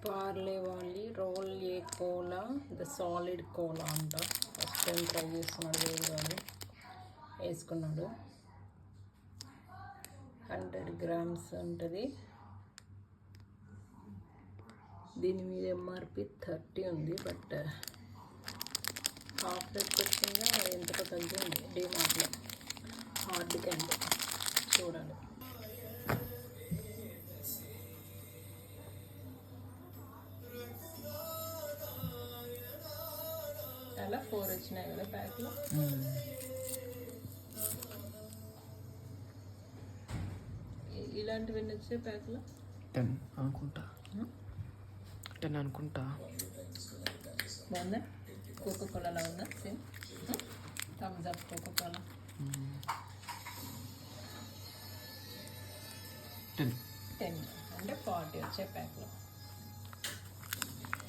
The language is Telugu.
పార్లే వాళ్ళు roll a cola the solid cola అంట. ఫస్ట్ టైం ట్రై చేస్తున్నాడు వేరు కానీ వేసుకున్నాడు. 100 grams ఉంటుంది. దీని మీద ఎంఆర్పి 30 ఉంది. బట్ హాఫ్ రేట్కి వచ్చిందా ఎంతలో తగ్గింది డిమార్ట్లో. హార్డ్ క్యాండ్ చూడాలి. అలా 4 వచ్చినాయి కదా ప్యాక్లో. ఇలాంటివి ఎన్ని వచ్చాయి ప్యాక్లో? 10 అనుకుంటా. 10 అనుకుంటా. బాగుందా? కోకోకోలాలా ఉందా? Same Thums up Coca Cola. 10 అంటే 40 వచ్చాయి ప్యాక్లో.